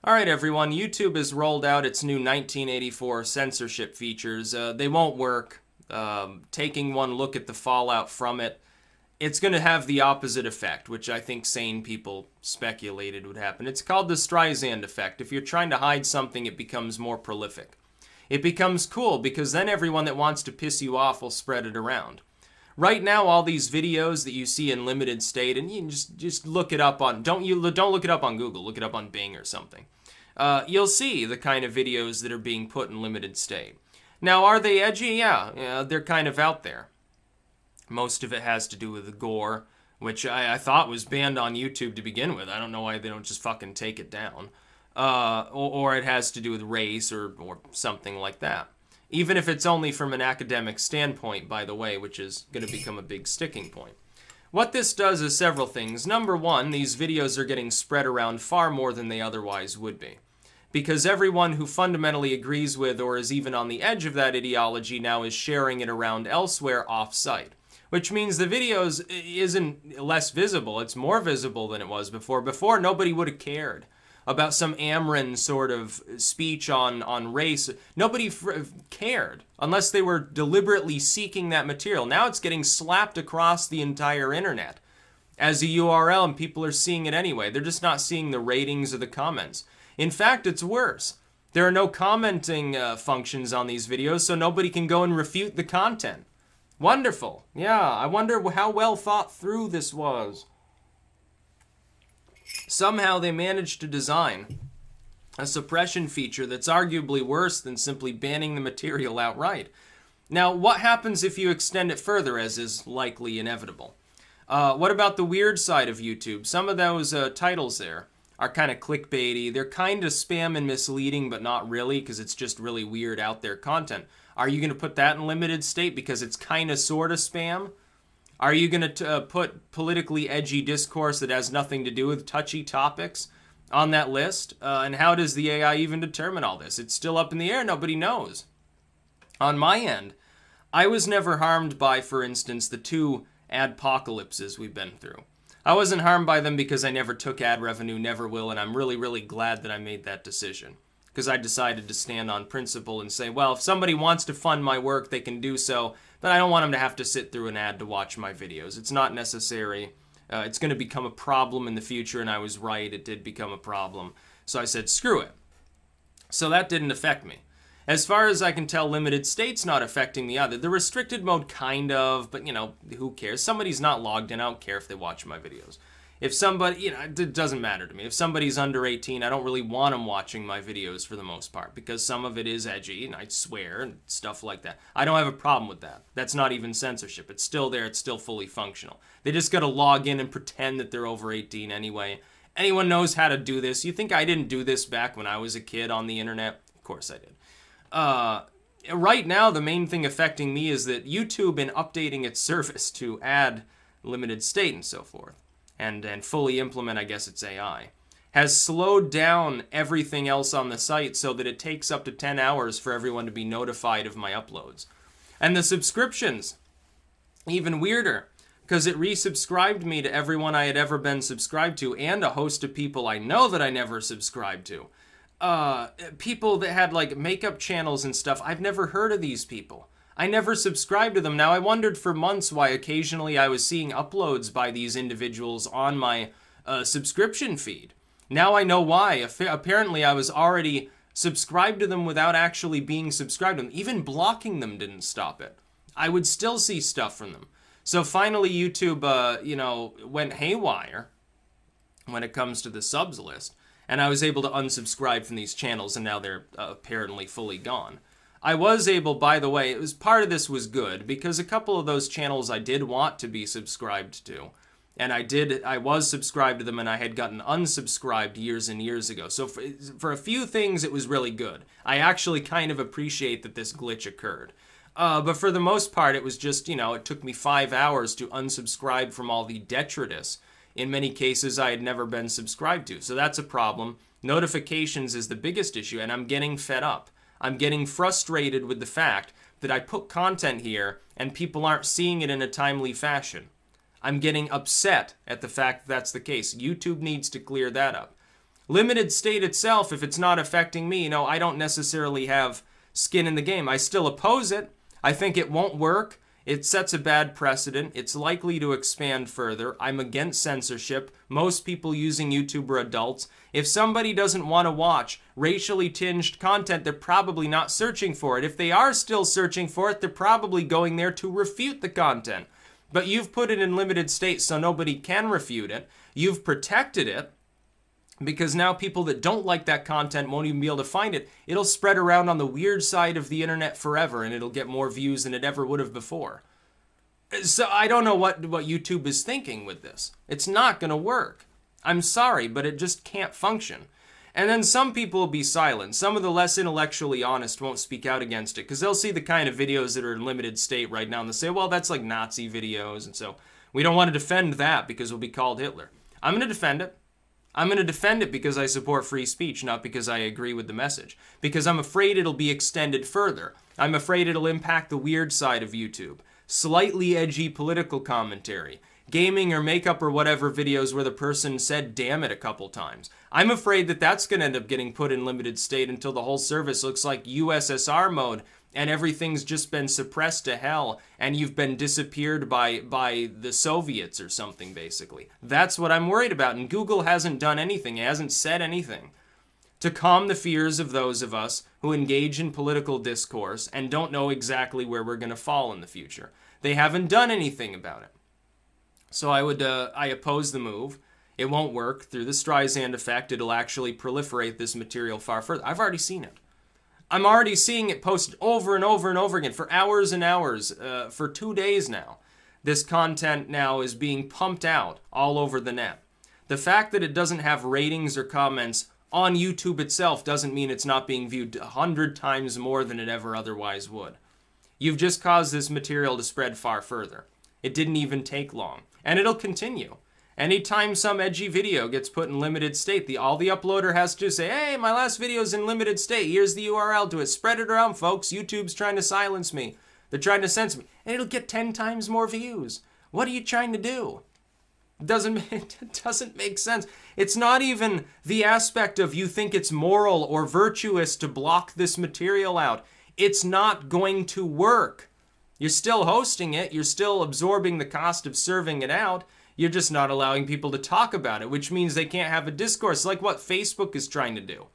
Alright everyone, YouTube has rolled out its new 1984 censorship features. They won't work. Taking one look at the fallout from it, it's going to have the opposite effect, which I think sane people speculated would happen. It's called the Streisand effect. If you're trying to hide something, it becomes more prolific. It becomes cool because then everyone that wants to piss you off will spread it around. Right now, all these videos that you see in limited state, and you can just look it up on, don't look it up on Google, look it up on Bing or something. You'll see the kind of videos that are being put in limited state. Now, are they edgy? Yeah, they're kind of out there. Most of it has to do with the gore, which I thought was banned on YouTube to begin with. I don't know why they don't just fucking take it down. Or it has to do with race or something like that. Even if it's only from an academic standpoint, by the way, which is going to become a big sticking point. What this does is several things. Number one, these videos are getting spread around far more than they otherwise would be. Because everyone who fundamentally agrees with or is even on the edge of that ideology now is sharing it around elsewhere off-site. Which means the videos isn't less visible, it's more visible than it was before. Before, nobody would have cared about some Amrin sort of speech on race. Nobody cared unless they were deliberately seeking that material. Now it's getting slapped across the entire internet as a URL and people are seeing it anyway. They're just not seeing the ratings or the comments. In fact, it's worse. There are no commenting functions on these videos, so nobody can go and refute the content. Wonderful. Yeah, I wonder how well thought through this was. Somehow they managed to design a suppression feature that's arguably worse than simply banning the material outright. Now, what happens if you extend it further, as is likely inevitable? What about the weird side of YouTube? Some of those titles there are kind of clickbaity. They're kind of spam and misleading, but not really, because it's just really weird out there content. Are you going to put that in limited state because it's kind of sort of spam? Are you going to put politically edgy discourse that has nothing to do with touchy topics on that list? And how does the AI even determine all this? It's still up in the air. Nobody knows. On my end, I was never harmed by, for instance, the two adpocalypses we've been through. I wasn't harmed by them because I never took ad revenue, never will, and I'm really, really glad that I made that decision. Because I decided to stand on principle and say, well, if somebody wants to fund my work, they can do so, but I don't want them to have to sit through an ad to watch my videos. It's not necessary. It's going to become a problem in the future, and I was right. It did become a problem. So I said, screw it. So that didn't affect me. As far as I can tell, limited state's not affecting me either. The restricted mode kind of, but, you know, who cares? Somebody's not logged in. I don't care if they watch my videos. If somebody, you know, it doesn't matter to me. If somebody's under 18, I don't really want them watching my videos for the most part because some of it is edgy and I swear and stuff like that. I don't have a problem with that. That's not even censorship. It's still there. It's still fully functional. They just got to log in and pretend that they're over 18 anyway. Anyone knows how to do this. You think I didn't do this back when I was a kid on the internet? Of course I did. Right now, the main thing affecting me is that YouTube, in updating its service to add limited state and so forth, and fully implement, I guess it's AI, has slowed down everything else on the site so that it takes up to 10 hours for everyone to be notified of my uploads. And the subscriptions, even weirder, because it resubscribed me to everyone I had ever been subscribed to and a host of people I know that I never subscribed to. People that had like makeup channels and stuff, I've never heard of these people. I never subscribed to them. Now, I wondered for months why occasionally I was seeing uploads by these individuals on my subscription feed. Now I know why. Apparently, I was already subscribed to them without actually being subscribed to them. Even blocking them didn't stop it. I would still see stuff from them. So finally, YouTube, you know, went haywire when it comes to the subs list. And I was able to unsubscribe from these channels, and now they're apparently fully gone. I was able, by the way, part of this was good, because a couple of those channels I did want to be subscribed to. And I was subscribed to them, and I had gotten unsubscribed years and years ago. So for a few things, it was really good. I actually kind of appreciate that this glitch occurred. But for the most part, it was just, you know, it took me 5 hours to unsubscribe from all the detritus. In many cases, I had never been subscribed to. So that's a problem. Notifications is the biggest issue, and I'm getting fed up. I'm getting frustrated with the fact that I put content here and people aren't seeing it in a timely fashion. I'm getting upset at the fact that that's the case. YouTube needs to clear that up. Limited state itself, if it's not affecting me, I don't necessarily have skin in the game. I still oppose it. I think it won't work. It sets a bad precedent. It's likely to expand further. I'm against censorship. Most people using YouTube are adults. If somebody doesn't want to watch racially tinged content, they're probably not searching for it. If they are still searching for it, they're probably going there to refute the content. But you've put it in limited state so nobody can refute it. You've protected it, because now people that don't like that content won't even be able to find it. It'll spread around on the weird side of the internet forever, and it'll get more views than it ever would have before. So I don't know what YouTube is thinking with this. It's not going to work. I'm sorry, but it just can't function. And then some people will be silent. Some of the less intellectually honest won't speak out against it, because they'll see the kind of videos that are in limited state right now, and they'll say, well, that's like Nazi videos, and so we don't want to defend that because we'll be called Hitler. I'm going to defend it. I'm going to defend it because I support free speech, not because I agree with the message. Because I'm afraid it'll be extended further. I'm afraid it'll impact the weird side of YouTube. Slightly edgy political commentary. Gaming or makeup or whatever videos where the person said damn it a couple times. I'm afraid that that's going to end up getting put in limited state until the whole service looks like USSR mode and everything's just been suppressed to hell and you've been disappeared by the Soviets or something, basically. That's what I'm worried about, and Google hasn't done anything. It hasn't said anything to calm the fears of those of us who engage in political discourse and don't know exactly where we're going to fall in the future. They haven't done anything about it. So I oppose the move. It won't work. Through the Streisand effect, it'll actually proliferate this material far further. I've already seen it. I'm already seeing it posted over and over and over again for hours and hours, for 2 days now. This content now is being pumped out all over the net. The fact that it doesn't have ratings or comments on YouTube itself doesn't mean it's not being viewed 100 times more than it ever otherwise would. You've just caused this material to spread far further. It didn't even take long. And it'll continue. Anytime some edgy video gets put in limited state, all the uploader has to say, hey, my last video's in limited state. Here's the URL to it. Spread it around, folks. YouTube's trying to silence me. They're trying to censor me. And it'll get 10 times more views. What are you trying to do? It doesn't make sense. It's not even the aspect of you think it's moral or virtuous to block this material out. It's not going to work. You're still hosting it. You're still absorbing the cost of serving it out. You're just not allowing people to talk about it, which means they can't have a discourse like what Facebook is trying to do.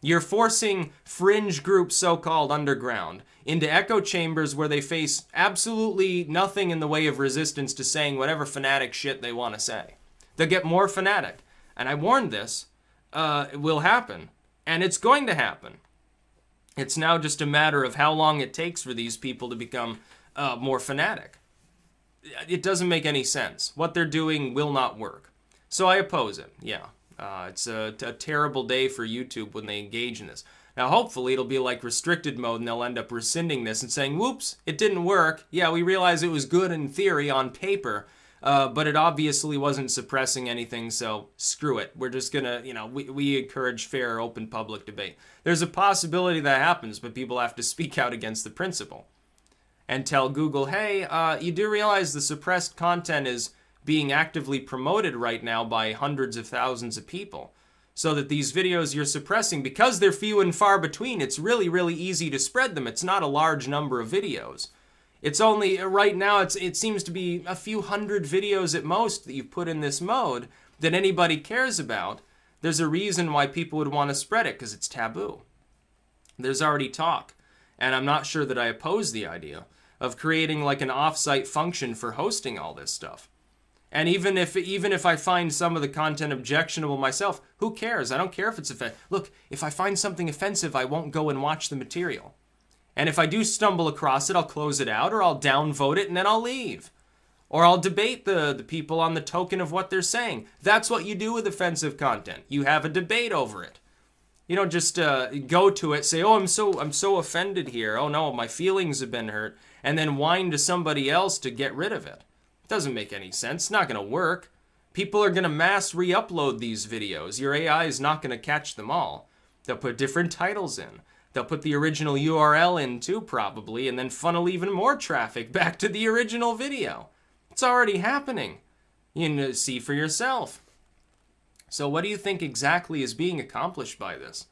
You're forcing fringe groups, so-called underground, into echo chambers where they face absolutely nothing in the way of resistance to saying whatever fanatic shit they want to say. They'll get more fanatic. And I warned this. It will happen. And it's going to happen. It's now just a matter of how long it takes for these people to become more fanatic. It doesn't make any sense. What they're doing will not work. So I oppose it, yeah. It's a terrible day for YouTube when they engage in this. Now hopefully it'll be like restricted mode and they'll end up rescinding this and saying, whoops, it didn't work. Yeah, we realize it was good in theory on paper, but it obviously wasn't suppressing anything, so screw it. We're just gonna, we encourage fair, open public debate. There's a possibility that happens, but people have to speak out against the principle. And tell Google, hey, you do realize the suppressed content is being actively promoted right now by hundreds of thousands of people. So that these videos you're suppressing, because they're few and far between, it's really, really easy to spread them. It's not a large number of videos. It's only, right now, it seems to be a few hundred videos at most that you've put in this mode that anybody cares about. There's a reason why people would want to spread it, because it's taboo. There's already talk. And I'm not sure that I oppose the idea of creating like an off-site function for hosting all this stuff. And even if I find some of the content objectionable myself, who cares? I don't care if it's offensive. Look, if I find something offensive, I won't go and watch the material. And if I do stumble across it, I'll close it out, or I'll downvote it, and then I'll leave. Or I'll debate the people on the token of what they're saying. That's what you do with offensive content. You have a debate over it. You don't just go to it, say, oh, I'm so offended here. Oh, no, my feelings have been hurt. And then whine to somebody else to get rid of it. It doesn't make any sense. It's not going to work. People are going to mass re-upload these videos. Your AI is not going to catch them all. They'll put different titles in. They'll put the original URL in too, probably, and then funnel even more traffic back to the original video. It's already happening. You can see for yourself. So what do you think exactly is being accomplished by this?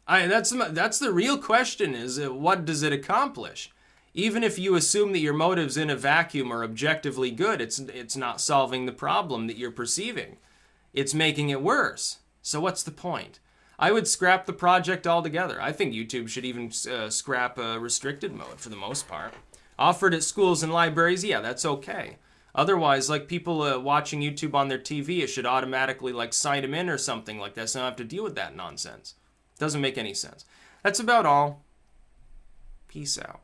That's the real question, is what does it accomplish? Even if you assume that your motives in a vacuum are objectively good, it's not solving the problem that you're perceiving. It's making it worse. So what's the point? I would scrap the project altogether. I think YouTube should even scrap restricted mode for the most part. Offered at schools and libraries, yeah, that's okay. Otherwise, like people watching YouTube on their TV, it should automatically like sign them in or something like that, so I don't have to deal with that nonsense. Doesn't make any sense. That's about all. Peace out.